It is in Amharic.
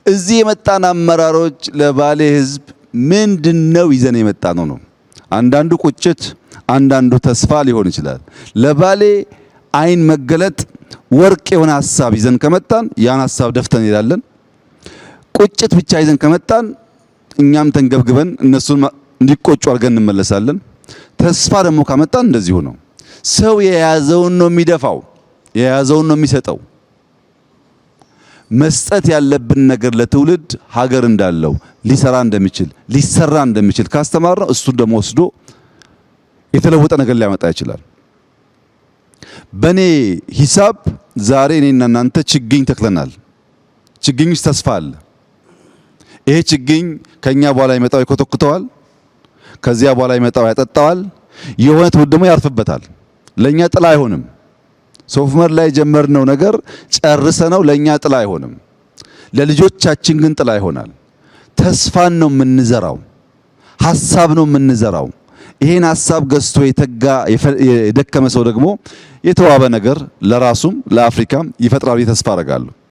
እዚህ የመጣን አመራሮች ለባሌ ህዝብ ምንድነው ይዘን የመጣ ነው? አንዳንዱ ቁጭት፣ አንዳንዱ ተስፋ ሊሆን ይችላል። ለባሌ አይን መገለጥ ወርቅ የሆነ ሐሳብ ይዘን ከመጣን ያን ሐሳብ ደፍተን እንሄዳለን። ቁጭት ብቻ ይዘን ከመጣን እኛም ተንገብግበን እነሱን እንዲቆጩ አድርገን እንመለሳለን። ተስፋ ደግሞ ካመጣን እንደዚሁ ነው። ሰው የያዘውን ነው የሚደፋው፣ የያዘውን ነው የሚሰጠው። መስጠት ያለብን ነገር ለትውልድ ሀገር እንዳለው ሊሰራ እንደሚችል ሊሰራ እንደሚችል ካስተማር ነው እሱ ደግሞ ወስዶ የተለወጠ ነገር ሊያመጣ ይችላል። በኔ ሂሳብ ዛሬ እኔና እናንተ ችግኝ ተክለናል። ችግኝ ውስጥ ተስፋ አለ። ይሄ ችግኝ ከኛ በኋላ ይመጣው ይኮተኩተዋል፣ ከዚያ በኋላ ይመጣው ያጠጣዋል፣ የሆነ ትውልድ ደግሞ ያርፍበታል። ለኛ ጥላ አይሆንም። ሶፍመር ላይ ጀመርነው ነገር ጨርሰነው ለኛ ጥላ አይሆንም። ለልጆቻችን ግን ጥላ ይሆናል። ተስፋን ነው የምንዘራው፣ ሐሳብ ነው የምንዘራው። ይሄን ሐሳብ ገዝቶ የተጋ የደከመ ሰው ደግሞ የተዋበ ነገር ለራሱም ለአፍሪካም ይፈጥራል። ተስፋ አደርጋለሁ።